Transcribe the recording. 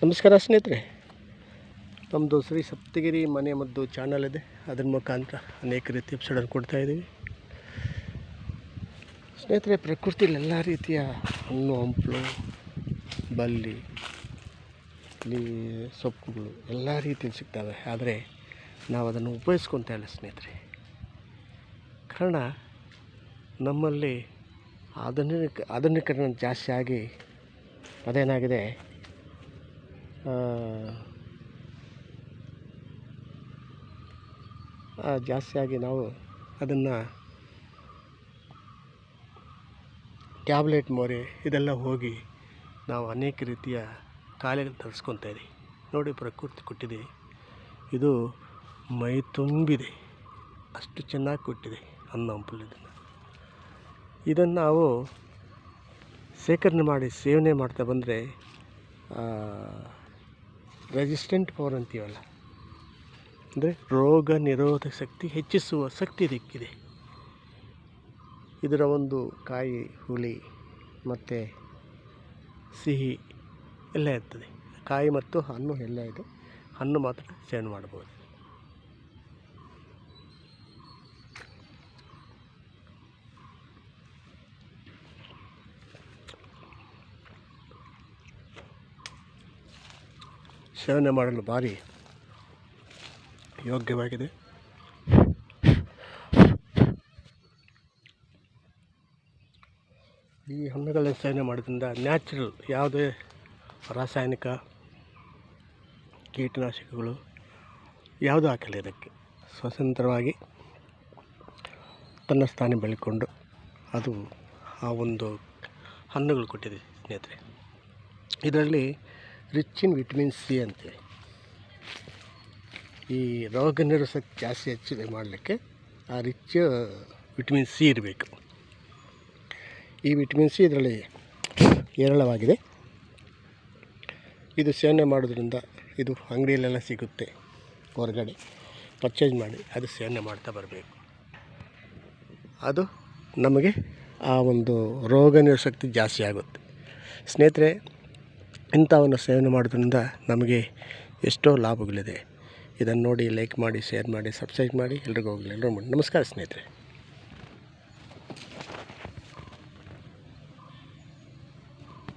ನಮಸ್ಕಾರ ಸ್ನೇಹಿತರೆ, ನಮ್ಮದು ಶ್ರೀ ಸಪ್ತಗಿರಿ ಮನೆ ಮದ್ದು ಚಾನಲ್ ಇದೆ. ಅದರ ಮುಖಾಂತರ ಅನೇಕ ರೀತಿಯ ಎಪಿಸೋಡನ್ನು ಕೊಡ್ತಾಯಿದ್ದೀವಿ. ಸ್ನೇಹಿತರೆ, ಪ್ರಕೃತಿಯಲ್ಲಿ ಎಲ್ಲ ರೀತಿಯ ಹಣ್ಣು ಹಂಪಲು ಬಳ್ಳಿ ಸೊಪ್ಪುಗಳು ಎಲ್ಲ ರೀತಿಯಲ್ಲಿ ಸಿಗ್ತವೆ. ಆದರೆ ನಾವು ಅದನ್ನು ಉಪಯೋಗಿಸ್ಕೊತಾ ಇಲ್ಲ ಸ್ನೇಹಿತರೆ. ಕಾರಣ ನಮ್ಮಲ್ಲಿ ಆಧುನಿಕರಣ ಜಾಸ್ತಿ ಆಗಿ ಅದೇನಾಗಿದೆ, ಜಾಸ್ತಿಯಾಗಿ ನಾವು ಅದನ್ನು ಟ್ಯಾಬ್ಲೆಟ್ ಮೊರೆ ಇದೆಲ್ಲ ಹೋಗಿ ನಾವು ಅನೇಕ ರೀತಿಯ ಕಾಯಿಲೆಗಳು ತರಿಸ್ಕೊತಾ ಇದ್ದೀವಿ. ನೋಡಿ, ಪ್ರಕೃತಿ ಕೊಟ್ಟಿದೆ, ಇದು ಮೈ ತುಂಬಿದೆ, ಅಷ್ಟು ಚೆನ್ನಾಗಿ ಕೊಟ್ಟಿದೆ ಹಣ್ಣು ಹಂಪಲು. ಇದನ್ನು ನಾವು ಸೇಕರಣೆ ಮಾಡಿ ಸೇವನೆ ಮಾಡ್ತಾ ಬಂದರೆ ರೆಸಿಸ್ಟೆಂಟ್ ಪವರ್ ಅಂತೀವಲ್ಲ, ಅಂದರೆ ರೋಗ ನಿರೋಧಕ ಶಕ್ತಿ ಹೆಚ್ಚಿಸುವ ಶಕ್ತಿ ಇದಕ್ಕಿದೆ. ಇದರ ಒಂದು ಕಾಯಿ ಹುಳಿ ಮತ್ತು ಸಿಹಿ ಎಲ್ಲ ಇರ್ತದೆ. ಕಾಯಿ ಮತ್ತು ಹಣ್ಣು ಎಲ್ಲ ಇದೆ. ಹಣ್ಣು ಮಾತ್ರ ಸೇವನೆ ಮಾಡ್ಬೋದು. ಸೇವನೆ ಮಾಡಲು ಭಾರಿ ಯೋಗ್ಯವಾಗಿದೆ. ಈ ಹಣ್ಣುಗಳ ಸೇವನೆ ಮಾಡೋದ್ರಿಂದ ನ್ಯಾಚುರಲ್, ಯಾವುದೇ ರಾಸಾಯನಿಕ ಕೀಟನಾಶಕಗಳು ಯಾವುದೂ ಹಾಕಿಲ್ಲ. ಇದಕ್ಕೆ ಸ್ವತಂತ್ರವಾಗಿ ತನ್ನ ಸ್ಥಾನ ಬೆಳ್ಕೊಂಡು ಅದು ಆ ಒಂದು ಹಣ್ಣುಗಳು ಕೊಟ್ಟಿದೆ ಸ್ನೇಹಿತರೆ. ಇದರಲ್ಲಿ ರಿಚ್ ಇನ್ ವಿಟಮಿನ್ ಸಿ ಅಂತೇಳಿ, ಈ ರೋಗ ನಿರೋಧಕ ಜಾಸ್ತಿ ಹೆಚ್ಚಿಗೆ ಮಾಡಲಿಕ್ಕೆ ಆ ರಿಚ್ ವಿಟಮಿನ್ ಸಿ ಇರಬೇಕು. ಈ ವಿಟಮಿನ್ ಸಿ ಇದರಲ್ಲಿ ಹೇರಳವಾಗಿದೆ. ಇದು ಸೇವನೆ ಮಾಡೋದ್ರಿಂದ, ಇದು ಅಂಗಡಿಯಲ್ಲೆಲ್ಲ ಸಿಗುತ್ತೆ, ಹೊರಗಡೆ ಪರ್ಚೇಸ್ ಮಾಡಿ ಅದು ಸೇವನೆ ಮಾಡ್ತಾ ಬರಬೇಕು. ಅದು ನಮಗೆ ಆ ಒಂದು ರೋಗ ನಿರೋಧಕ ಶಕ್ತಿ ಜಾಸ್ತಿ ಆಗುತ್ತೆ ಸ್ನೇಹಿತರೆ. ಇಂಥವನ್ನು ಸೇವನೆ ಮಾಡೋದ್ರಿಂದ ನಮಗೆ ಎಷ್ಟೋ ಲಾಭಗಳಿದೆ. ಇದನ್ನು ನೋಡಿ ಲೈಕ್ ಮಾಡಿ, ಶೇರ್ ಮಾಡಿ, ಸಬ್ಸ್ಕ್ರೈಬ್ ಮಾಡಿ. ಎಲ್ರಿಗೂ ಹೋಗಲಿ. ಎಲ್ಲರೂ ನಮಸ್ಕಾರ ಸ್ನೇಹಿತರೆ.